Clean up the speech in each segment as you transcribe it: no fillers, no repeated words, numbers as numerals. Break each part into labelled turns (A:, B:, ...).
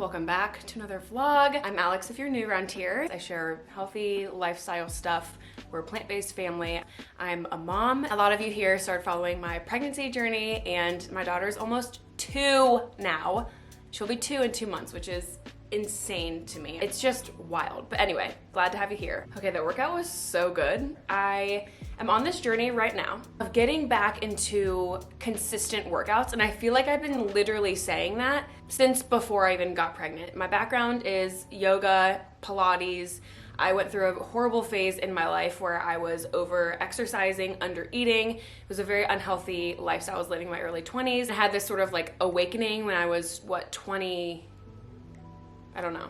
A: welcome back to another vlog. I'm Alex if you're new around here. I share healthy lifestyle stuff. We're a plant-based family. I'm a mom. A lot of you here started following my pregnancy journey, and my daughter's almost 2 now. She'll be 2 in 2 months, which is insane to me. It's just wild. But anyway, glad to have you here. Okay, the workout was so good. I am on this journey right now of getting back into consistent workouts, and I feel like I've been literally saying that since before I even got pregnant. My background is yoga, Pilates. I went through a horrible phase in my life where I was over exercising, under eating. It was a very unhealthy lifestyle I was living in my early 20s. I had this sort of like awakening when I was, 20, I don't know,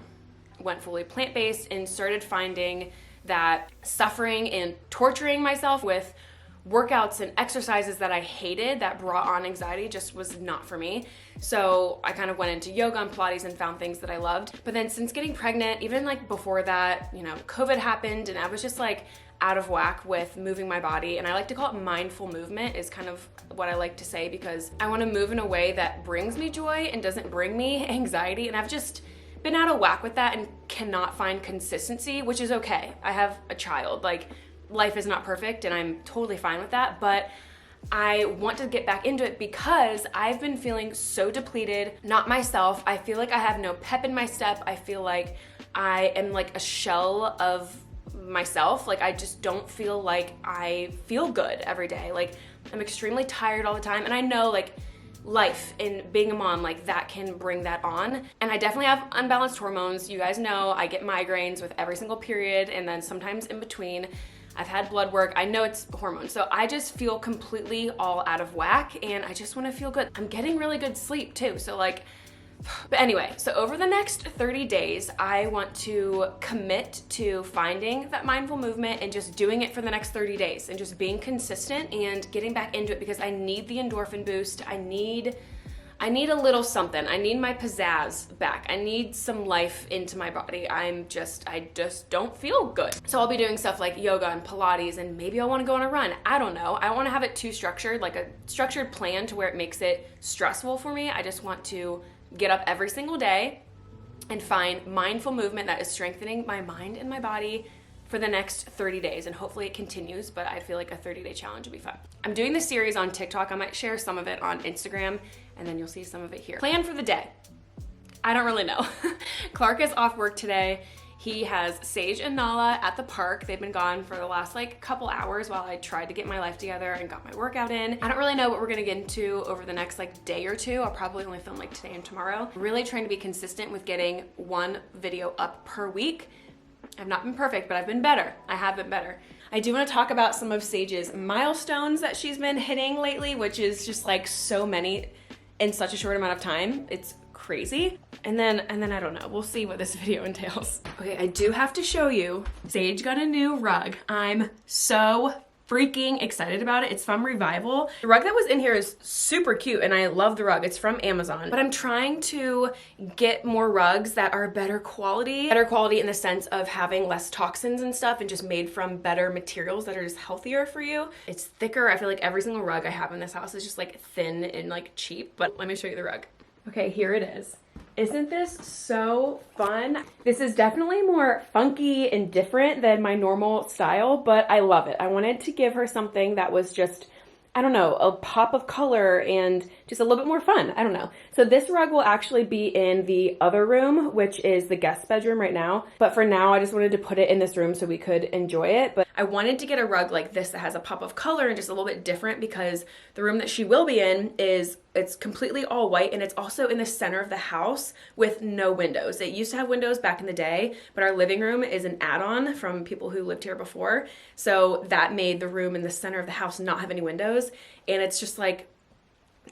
A: went fully plant-based and started finding that suffering and torturing myself with workouts and exercises that I hated that brought on anxiety just was not for me. So I kind of went into yoga and Pilates and found things that I loved. But then since getting pregnant, even like before that, COVID happened and I was just like out of whack with moving my body. And I like to call it mindful movement is kind of what I like to say, because I want to move in a way that brings me joy and doesn't bring me anxiety. And I've just been out of whack with that and cannot find consistency, which is okay. I have a child. Like, life is not perfect and I'm totally fine with that, but I want to get back into it because I've been feeling so depleted, not myself. I feel like I have no pep in my step. I feel like I am like a shell of myself. Like, I just don't feel like I feel good every day. Like, I'm extremely tired all the time, and I know like life and being a mom, like that can bring that on. And I definitely have unbalanced hormones. You guys know I get migraines with every single period, and then sometimes in between. I've had blood work. I know it's hormones. So I just feel completely all out of whack, and I just want to feel good. I'm getting really good sleep too. So like, but anyway, so over the next 30 days, I want to commit to finding that mindful movement and just doing it for the next 30 days and just being consistent and getting back into it, because I need the endorphin boost. I need a little something. I need my pizzazz back. I need some life into my body. I just don't feel good. So I'll be doing stuff like yoga and Pilates, and maybe I want to go on a run. I don't know. I don't want to have it too structured, like a structured plan to where it makes it stressful for me. I just want to get up every single day and find mindful movement that is strengthening my mind and my body for the next 30 days, and hopefully it continues, but I feel like a 30-day challenge would be fun. I'm doing this series on TikTok. I might share some of it on Instagram, and then you'll see some of it here. Plan for the day. I don't really know. Clark is off work today. He has Sage and Nala at the park. They've been gone for the last like couple hours while I tried to get my life together and got my workout in. I don't really know what we're gonna get into over the next like day or two. I'll probably only film like today and tomorrow. I'm really trying to be consistent with getting 1 video up per week. I've not been perfect, but I've been better. I have been better. I do want to talk about some of Sage's milestones that she's been hitting lately, which is just like so many in such a short amount of time. It's crazy. And then I don't know. We'll see what this video entails. Okay, I do have to show you. Sage got a new rug. I'm so freaking excited about it. It's from Revival. The rug that was in here is super cute, and I love the rug. It's from Amazon, but I'm trying to get more rugs that are better quality in the sense of having less toxins and stuff, and just made from better materials that are just healthier for you. It's thicker. I feel like every single rug I have in this house is just like thin and like cheap, but let me show you the rug. Okay, here it is. Isn't this so fun? This is definitely more funky and different than my normal style, but I love it. I wanted to give her something that was just, I don't know, a pop of color and just a little bit more fun. I don't know. So this rug will actually be in the other room, which is the guest bedroom right now. But for now, I just wanted to put it in this room so we could enjoy it. But I wanted to get a rug like this that has a pop of color and just a little bit different, because the room that she will be in it's completely all white, and it's also in the center of the house with no windows. It used to have windows back in the day, but our living room is an add-on from people who lived here before. So that made the room in the center of the house not have any windows, and it's just like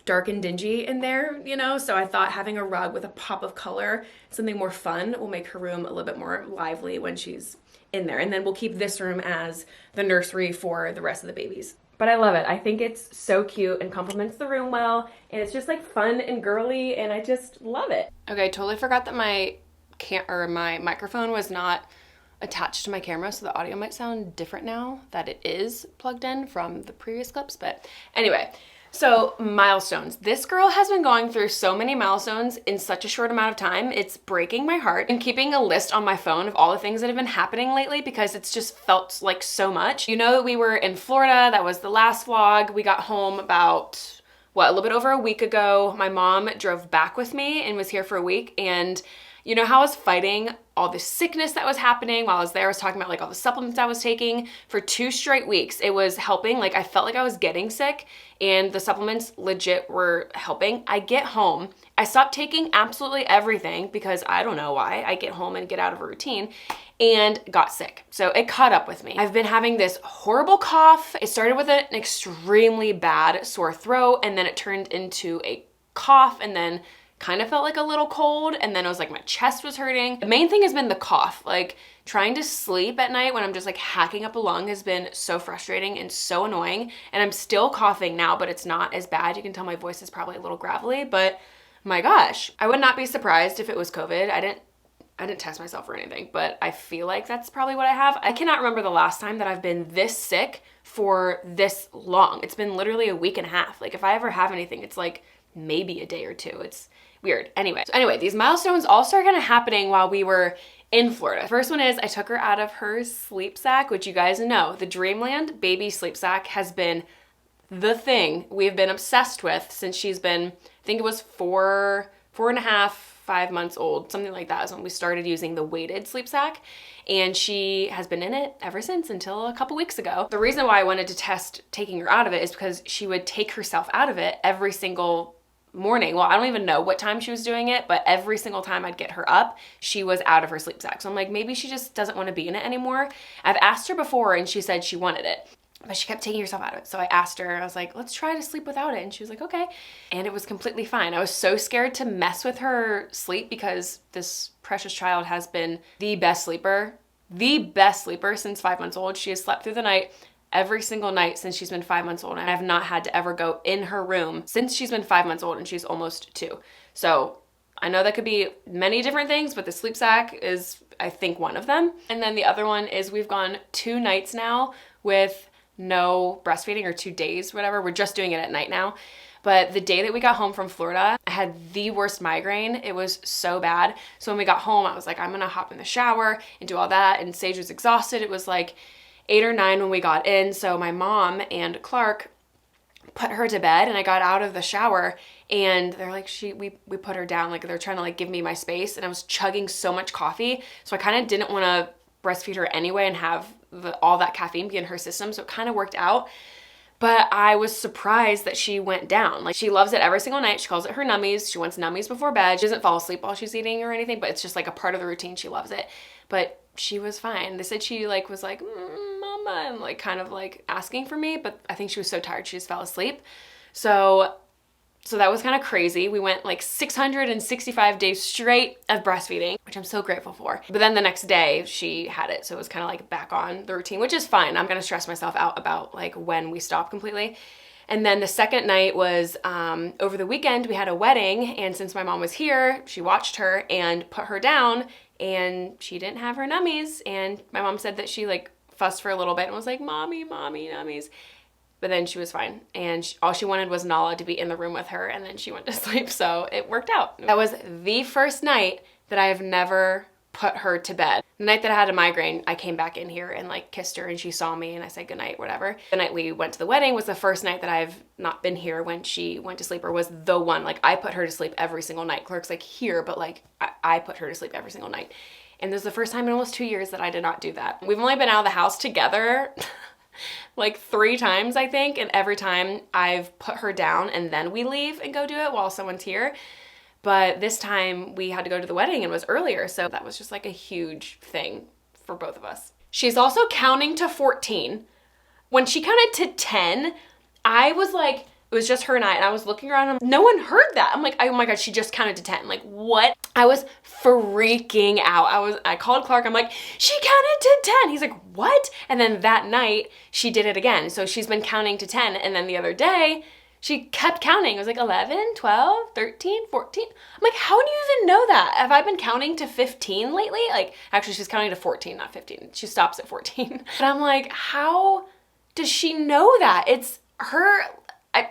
A: dark and dingy in there, So I thought having a rug with a pop of color, something more fun, will make her room a little bit more lively when she's in there. And then we'll keep this room as the nursery for the rest of the babies. But I love it. I think it's so cute and complements the room well, and it's just like fun and girly, and I just love it. Okay, totally forgot that my microphone was not attached to my camera, so the audio might sound different now that it is plugged in from the previous clips. But anyway, So milestones. This girl has been going through so many milestones in such a short amount of time. It's breaking my heart. I'm keeping a list on my phone of all the things that have been happening lately because it's just felt like so much. You know that we were in Florida. That was the last vlog. We got home about, a little bit over a week ago. My mom drove back with me and was here for a week. And you know how I was fighting all this sickness that was happening while I was there. I was talking about like all the supplements I was taking for 2 straight weeks. It was helping. Like I felt like I was getting sick and the supplements legit were helping. I get home, I stopped taking absolutely everything because I don't know why. I get home and get out of a routine and got sick. So it caught up with me. I've been having this horrible cough. It started with an extremely bad sore throat and then it turned into a cough and then kind of felt like a little cold, and then it was like my chest was hurting. The main thing has been the cough. Like trying to sleep at night when I'm just like hacking up a lung has been so frustrating and so annoying. And I'm still coughing now, but it's not as bad. You can tell my voice is probably a little gravelly, but my gosh, I would not be surprised if it was COVID. I didn't test myself or anything, but I feel like that's probably what I have. I cannot remember the last time that I've been this sick for this long. It's been literally a week and a half. Like if I ever have anything, it's like maybe a day or two. It's weird. Anyway, these milestones all started kind of happening while we were in Florida. The first one is I took her out of her sleep sack, which you guys know, the Dreamland baby sleep sack has been the thing we've been obsessed with since she's been, I think it was 4.5, 5 months old, something like that is when we started using the weighted sleep sack. And she has been in it ever since until a couple weeks ago. The reason why I wanted to test taking her out of it is because she would take herself out of it every single morning. Well, I don't even know what time she was doing it, but every single time I'd get her up, she was out of her sleep sack. So I'm like, maybe she just doesn't want to be in it anymore. I've asked her before and she said she wanted it, but she kept taking herself out of it. So I asked her, I was like, let's try to sleep without it. And she was like, okay. And it was completely fine. I was so scared to mess with her sleep because this precious child has been the best sleeper since 5 months old. She has slept through the night every single night since she's been 5 months old. And I've not had to ever go in her room since she's been 5 months old and she's almost 2. So I know that could be many different things, but the sleep sack is, I think, one of them. And then the other one is we've gone 2 nights now with no breastfeeding, or 2 days, whatever. We're just doing it at night now. But the day that we got home from Florida, I had the worst migraine. It was so bad. So when we got home, I was like, I'm gonna hop in the shower and do all that. And Sage was exhausted. It was like 8 or 9 when we got in. So my mom and Clark put her to bed and I got out of the shower and they're like, we put her down. Like they're trying to like give me my space and I was chugging so much coffee. So I kind of didn't want to breastfeed her anyway and have all that caffeine be in her system. So it kind of worked out. But I was surprised that she went down. Like she loves it every single night. She calls it her nummies. She wants nummies before bed. She doesn't fall asleep while she's eating or anything, but it's just like a part of the routine. She loves it. But she was fine. They said she like was like, mama, and like kind of like asking for me, but I think she was so tired she just fell asleep. So that was kind of crazy. We went like 665 days straight of breastfeeding, which I'm so grateful for. But then the next day she had it. So it was kind of like back on the routine, which is fine. I'm going to stress myself out about like when we stop completely. And then the second night was over the weekend, we had a wedding. And since my mom was here, she watched her and put her down and she didn't have her nummies. And my mom said that she like fussed for a little bit and was like, mommy, nummies. But then she was fine. And all she wanted was Nala to be in the room with her. And then she went to sleep. So it worked out. That was the first night that I have never put her to bed. The night that I had a migraine, I came back in here and like kissed her and she saw me and I said goodnight, whatever. The night we went to the wedding was the first night that I've not been here when she went to sleep, or was the one. Like I put her to sleep every single night. Clark's like here, but like I put her to sleep every single night. And this is the first time in almost 2 years that I did not do that. We've only been out of the house together like 3 times, I think. And every time I've put her down and then we leave and go do it while someone's here. But this time we had to go to the wedding and it was earlier. So that was just like a huge thing for both of us. She's also counting to 14. When she counted to 10, I was like, it was just her and I was looking around and no one heard that. I'm like, oh my God, she just counted to 10. Like what? I was freaking out. I called Clark. I'm like, she counted to 10. He's like, what? And then that night she did it again. So she's been counting to 10. And then the other day she kept counting. It was like 11, 12, 13, 14. I'm like, how do you even know that? Have I been counting to 15 lately? Like actually she's counting to 14, not 15. She stops at 14. But I'm like, how does she know that? It's her.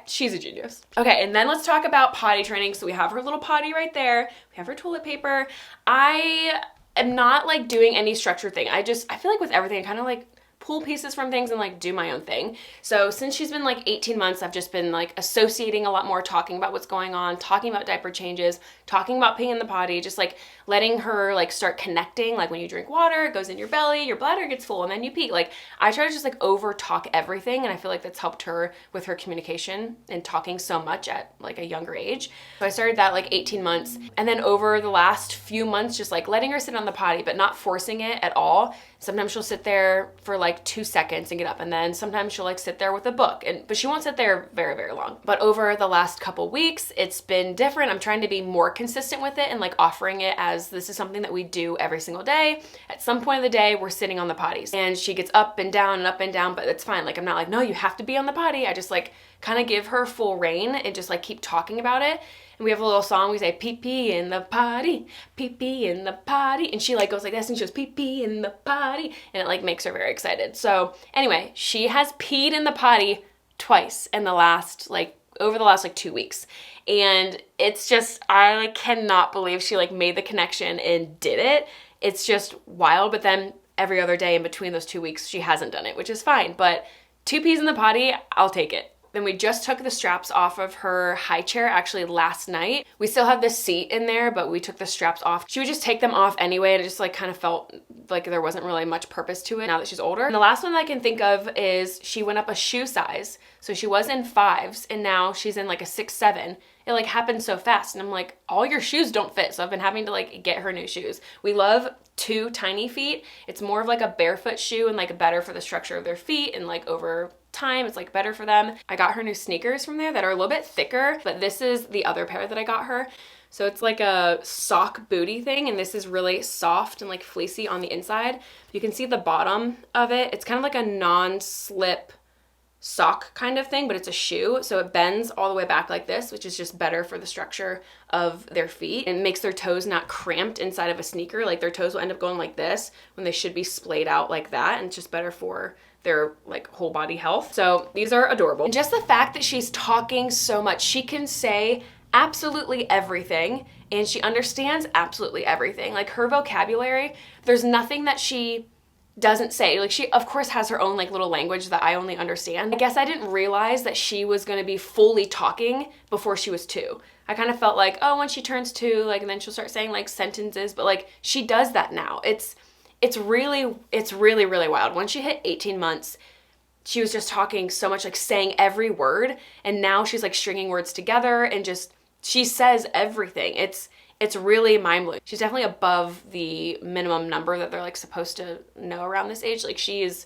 A: she's a genius. Okay, and then let's talk about potty training. So we have her little potty right there. We have her toilet paper. I am not like doing any structured thing. I feel like with everything, I kind of like pull pieces from things and like do my own thing. So since she's been like 18 months, I've just been like associating a lot more, talking about what's going on, talking about diaper changes, talking about peeing in the potty, just like letting her like start connecting. Like when you drink water, it goes in your belly, your bladder gets full, and then you pee. Like I try to just like over talk everything, and I feel like that's helped her with her communication and talking so much at like a younger age. So I started that like 18 months, and then over the last few months, just like letting her sit on the potty, but not forcing it at all. Sometimes she'll sit there for like 2 seconds and get up, and then sometimes she'll like sit there with a book, but she won't sit there very, very long. But over the last couple weeks, it's been different. I'm trying to be more consistent with it and like offering it as this is something that we do every single day. At some point of the day, we're sitting on the potties, and she gets up and down and up and down, but it's fine. Like I'm not like, no, you have to be on the potty. I just like kind of give her full reign and just like keep talking about it. And we have a little song, we say, pee pee in the potty, pee pee in the potty. And she like goes like this and she goes, pee pee in the potty. And it like makes her very excited. So anyway, she has peed in the potty twice in the last, like over the last like 2 weeks. And it's just, I like cannot believe she like made the connection and did it. It's just wild. But then every other day in between those 2 weeks, she hasn't done it, which is fine. But 2 pees in the potty, I'll take it. Then we just took the straps off of her high chair actually last night. We still have the seat in there, but we took the straps off. She would just take them off anyway, and it just like kind of felt like there wasn't really much purpose to it now that she's older. And the last one that I can think of is she went up a shoe size. So she was in 5s and now she's in like a 6, 7. It like happened so fast, and I'm like, all your shoes don't fit. So I've been having to like get her new shoes. We love 2 tiny feet. It's more of like a barefoot shoe and like better for the structure of their feet, and like over time it's like better for them. I got her new sneakers from there that are a little bit thicker, but this is the other pair that I got her. So it's like a sock booty thing, and this is really soft and like fleecy on the inside. You can see the bottom of it. It's kind of like a non-slip sock kind of thing, but it's a shoe. So it bends all the way back like this, which is just better for the structure of their feet and makes their toes not cramped inside of a sneaker. Like their toes will end up going like this when they should be splayed out like that. And it's just better for their like whole body health. So these are adorable. And just the fact that she's talking so much, she can say absolutely everything and she understands absolutely everything. Like her vocabulary, there's nothing that she doesn't say. Like she of course has her own like little language that I only understand. I guess I didn't realize that she was going to be fully talking before she was 2. I kind of felt like, oh, when she turns 2, like, and then she'll start saying like sentences, but like she does that now. It's really wild. When she hit 18 months, she was just talking so much, like saying every word, and now she's like stringing words together and just she says everything. It's really mind-blowing. She's definitely above the minimum number that they're like supposed to know around this age. Like she's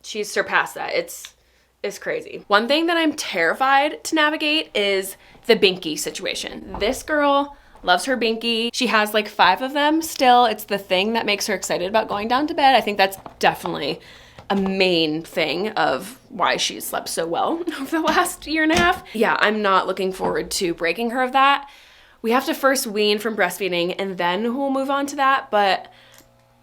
A: surpassed that. It's crazy. One thing that I'm terrified to navigate is the binky situation. This girl loves her binky. She has like 5 of them still. It's the thing that makes her excited about going down to bed. I think that's definitely a main thing of why she's slept so well over the last year and a half. Yeah, I'm not looking forward to breaking her of that. We have to first wean from breastfeeding and then we'll move on to that. But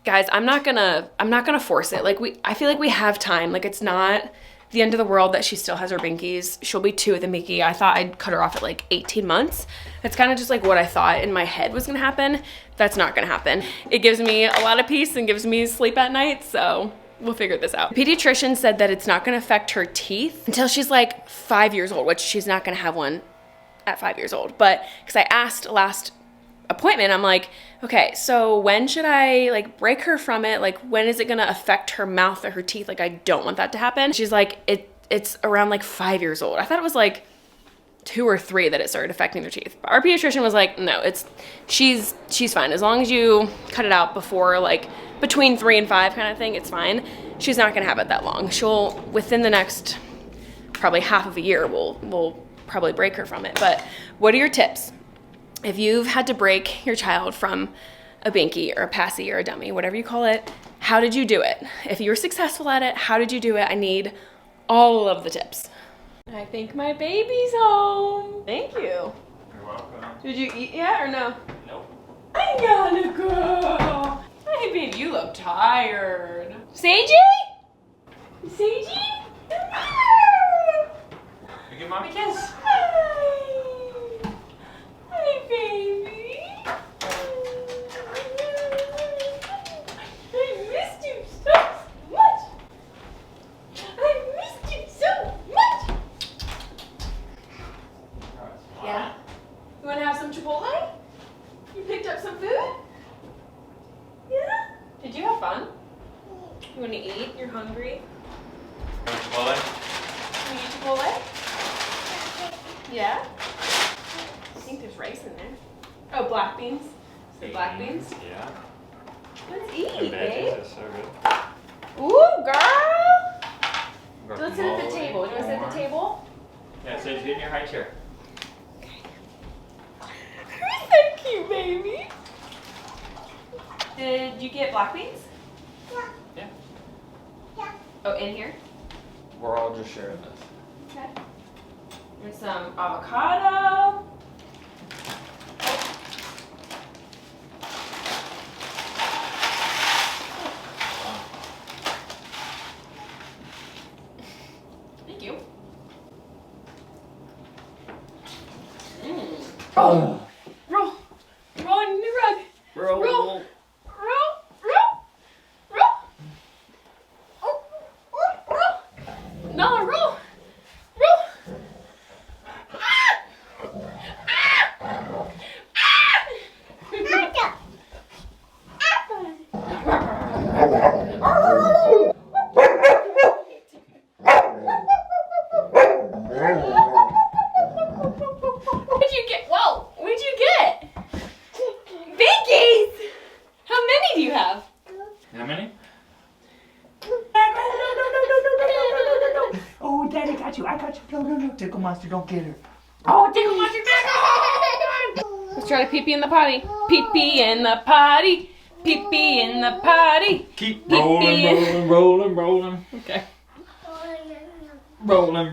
A: guys, I'm not gonna force it. Like I feel like we have time. Like it's not the end of the world that she still has her binkies. She'll be 2 at the binky. I thought I'd cut her off at like 18 months. That's kind of just like what I thought in my head was gonna happen. That's not gonna happen. It gives me a lot of peace and gives me sleep at night, so we'll figure this out. The pediatrician said that it's not gonna affect her teeth until she's like 5 years old, which she's not gonna have one at 5 years old. But because I asked last appointment, I'm like, okay, so when should I like break her from it? Like when is it gonna affect her mouth or her teeth? Like I don't want that to happen. She's like, it's around like 5 years old. I thought it was like 2 or 3 that it started affecting their teeth. But our pediatrician was like, no, she's fine. As long as you cut it out before like between 3 and 5 kind of thing, it's fine. She's not gonna have it that long. She'll, within the next probably half of a year, we'll probably break her from it. But what are your tips? If you've had to break your child from a binky or a passy or a dummy, whatever you call it, how did you do it? If you were successful at it, how did you do it? I need all of the tips. I think my baby's home. Thank you.
B: You're welcome.
A: Did you eat yet or no?
B: Nope.
A: I gotta go. Hey babe, you look tired. Seiji? Seiji?
B: You get my
A: you're hungry.
B: Chipotle?
A: Can you eat Chipotle? Yeah? I think there's rice in there. Oh, black beans. The black beans?
B: Yeah.
A: Let's eat,
B: The
A: babe.
B: veggies are so good.
A: Ooh, girl!
B: Work
A: Let's
B: them
A: sit
B: all
A: at the
B: way
A: table. You want to sit at
B: more.
A: the table?
B: Yeah, so get in your high chair.
A: You're so cute, baby. Did you get black beans?
B: Yeah.
A: Oh, in here?
B: We're all just sharing this.
A: Okay. And some avocado. Thank you. Roll. Roll. Roll in the rug.
B: Roll.
A: Roll. Roll. Roll. Roll. Oh. Roll. No, roll. Roll. Ah. Ah. What'd you get? Whoa! What'd you get? Biggies! How many do you have?
B: How many?
C: Oh, Daddy got you. I got you. No, no, no. Tickle Monster, don't get her.
A: Oh, Tickle Monster, Tickle! Let's try to pee-pee in the potty. Pee-pee in the potty. Pee-pee in the potty.
B: Keep
A: Pee-pee.
B: rolling.
A: Okay.
B: Rolling.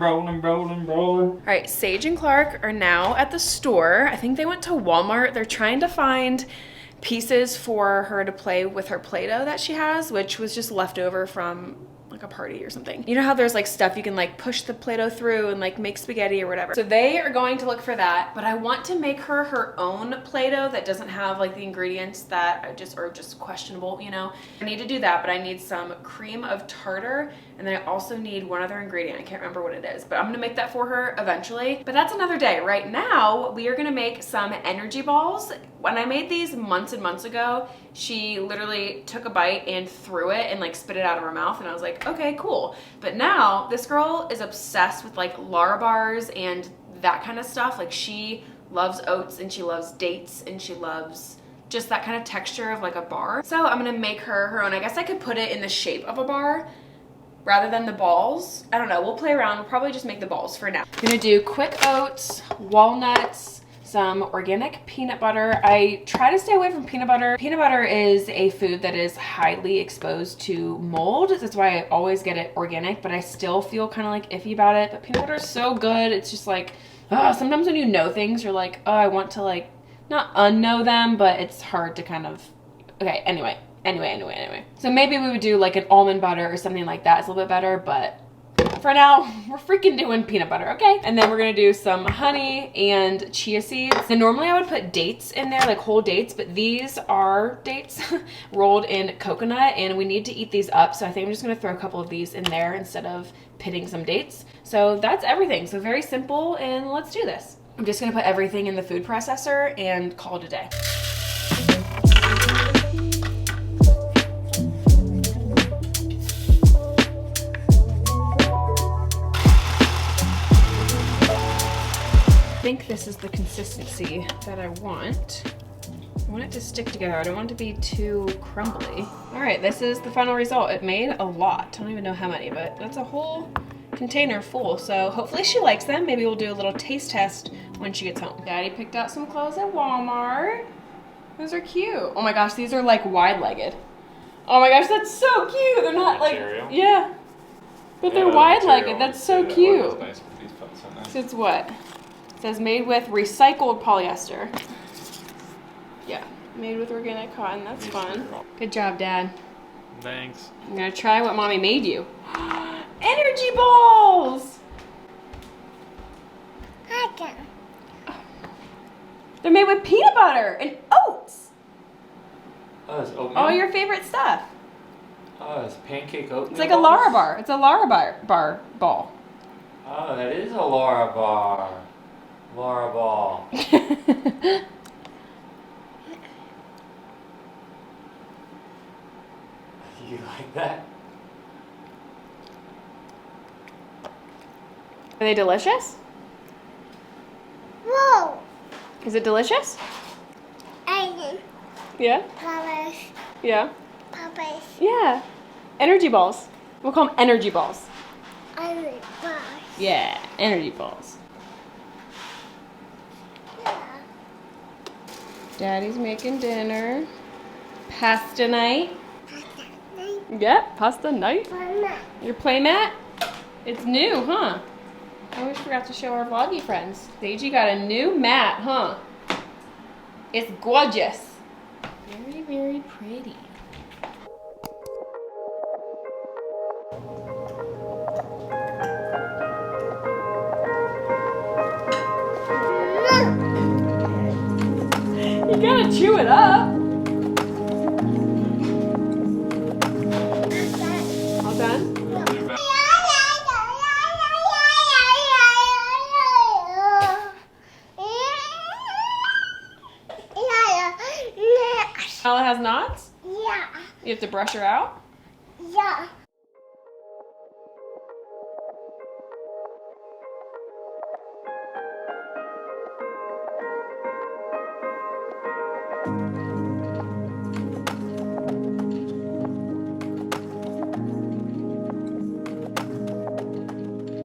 A: All right, Sage and Clark are now at the store. I think they went to Walmart. They're trying to find pieces for her to play with her Play-Doh that she has, which was just left over from like a party or something. You know how there's like stuff you can like push the Play-Doh through and like make spaghetti or whatever. So they are going to look for that, but I want to make her her own Play-Doh that doesn't have like the ingredients that are just questionable, you know? I need to do that, but I need some cream of tartar, and then I also need one other ingredient. I can't remember what it is, but I'm gonna make that for her eventually. But that's another day. Right now, we are gonna make some energy balls. When I made these months and months ago, she literally took a bite and threw it and like spit it out of her mouth, and I was like, okay, cool. But now this girl is obsessed with like Lara bars and that kind of stuff. Like she loves oats and she loves dates and she loves just that kind of texture of like a bar. So I'm gonna make her her own. I guess I could put it in the shape of a bar rather than the balls. I don't know, we'll play around. We'll probably just make the balls for now. I'm gonna do quick oats, walnuts, some organic peanut butter. I try to stay away from peanut butter. Peanut butter is a food that is highly exposed to mold. That's why I always get it organic, but I still feel kind of like iffy about it. But peanut butter is so good. It's just like, sometimes when you know things, you're like, oh, I want to like, not unknow them, but it's hard to kind of, okay, anyway. So maybe we would do like an almond butter or something like that. It's a little bit better, but for now, we're freaking doing peanut butter, okay? And then we're gonna do some honey and chia seeds. And normally I would put dates in there, like whole dates, but these are dates rolled in coconut, and we need to eat these up. So I think I'm just gonna throw a couple of these in there instead of pitting some dates. So that's everything. So very simple, and let's do this. I'm just gonna put everything in the food processor and call it a day. I think this is the consistency that I want. I want it to stick together. I don't want it to be too crumbly. All right, this is the final result. It made a lot. I don't even know how many, but that's a whole container full. So hopefully she likes them. Maybe we'll do a little taste test when she gets home. Daddy picked out some clothes at Walmart. Those are cute. Oh my gosh, these are like wide-legged. Oh my gosh, that's so cute. They're not like, yeah, but they're wide-legged. That's so cute.
B: Nice with these putts on there.
A: So it's what? It says made with recycled polyester. Yeah, made with organic cotton. That's fun. Good job, Dad.
B: Thanks.
A: I'm gonna try what Mommy made you. Energy balls! They're made with peanut butter and oats.
B: Oh, it's oatmeal?
A: All your favorite stuff.
B: Oh, it's pancake oatmeal.
A: It's like a Lara bar. It's a Lara bar ball.
B: Oh, that is a Lara bar. Lara ball. You like that?
A: Are they delicious?
D: Whoa!
A: Is it delicious?
D: Alien.
A: Yeah?
D: Papas.
A: Yeah?
D: Papas.
A: Yeah. Energy balls. We'll call them energy balls.
D: Alien. Papas.
A: Yeah, energy balls.
D: Yeah.
A: Daddy's making dinner. Pasta night.
D: Pasta.
A: Yep, pasta night.
D: Mama.
A: Your play mat? It's new, huh? I always forgot to show our vloggy friends. Deji got a new mat, huh? It's gorgeous. Very, very pretty. You gotta chew it up. All done? Ella has knots?
D: Yeah.
A: You have to brush her out?
D: Yeah.